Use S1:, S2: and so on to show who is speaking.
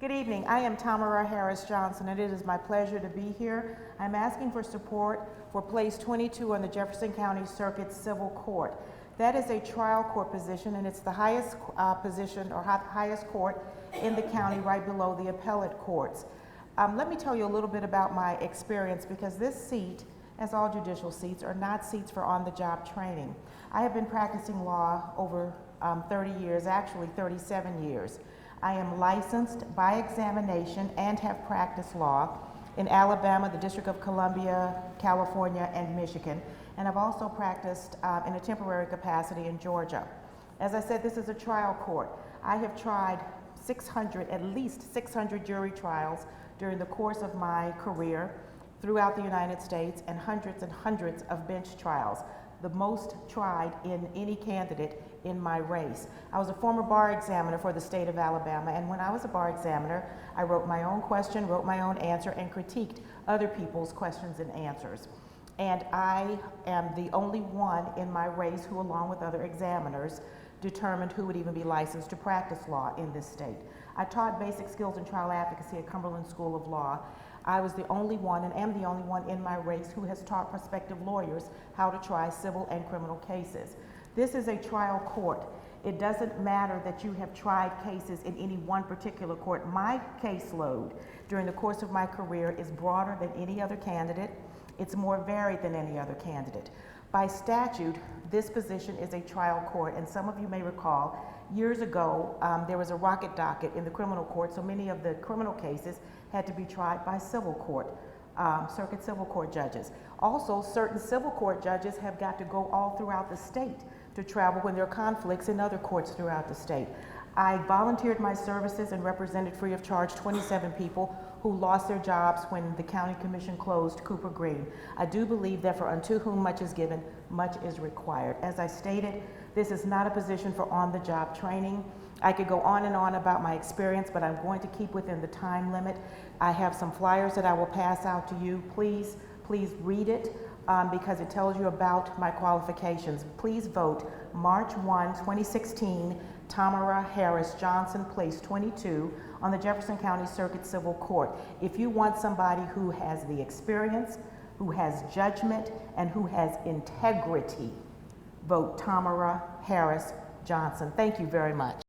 S1: Good evening. I am Tamara Johnson, and it is my pleasure to be here. I'm asking for support for place 22 on the Jefferson County Circuit Civil Court. That is a trial court position, and it's the highest position or highest court in the county, right below the appellate courts. Let me tell you a little bit about my experience, because this seat, as all judicial seats, are not seats for on-the-job training. I have been practicing law over 30 years, actually 37 years. I am licensed by examination and have practiced law in Alabama, the District of Columbia, California, and Michigan. And I've also practiced in a temporary capacity in Georgia. As I said, this is a trial court. I have tried at least 600 jury trials during the course of my career throughout the United States, and hundreds of bench trials, the most tried in any candidate in my race. I was a former bar examiner for the state of Alabama, and when I was a bar examiner, I wrote my own question, wrote my own answer, and critiqued other people's questions and answers. And I am the only one in my race who, along with other examiners, determined who would even be licensed to practice law in this state. I taught basic skills in trial advocacy at Cumberland School of Law. I was the only one, and am the only one in my race, who has taught prospective lawyers how to try civil and criminal cases. This is a trial court. It doesn't matter that you have tried cases in any one particular court. My caseload during the course of my career is broader than any other candidate. It's more varied than any other candidate. By statute, this position is a trial court, and some of you may recall, years ago, there was a rocket docket in the criminal court, so many of the criminal cases had to be tried by civil court, circuit civil court judges. Also, certain civil court judges have got to go all throughout the state to travel when there are conflicts in other courts throughout the state. I volunteered my services and represented free of charge 27 people who lost their jobs when the county commission closed Cooper Green. I do believe that for unto whom much is given, much is required. As I stated, this is not a position for on-the-job training. I could go on and on about my experience, but I'm going to keep within the time limit. I have some flyers that I will pass out to you. Please read it because it tells you about my qualifications. Please vote March 1, 2016, Tamara Harris Johnson, place 22 on the Jefferson County Circuit Civil Court. If you want somebody who has the experience, who has judgment, and who has integrity, vote Tamara Harris Johnson. Thank you very much.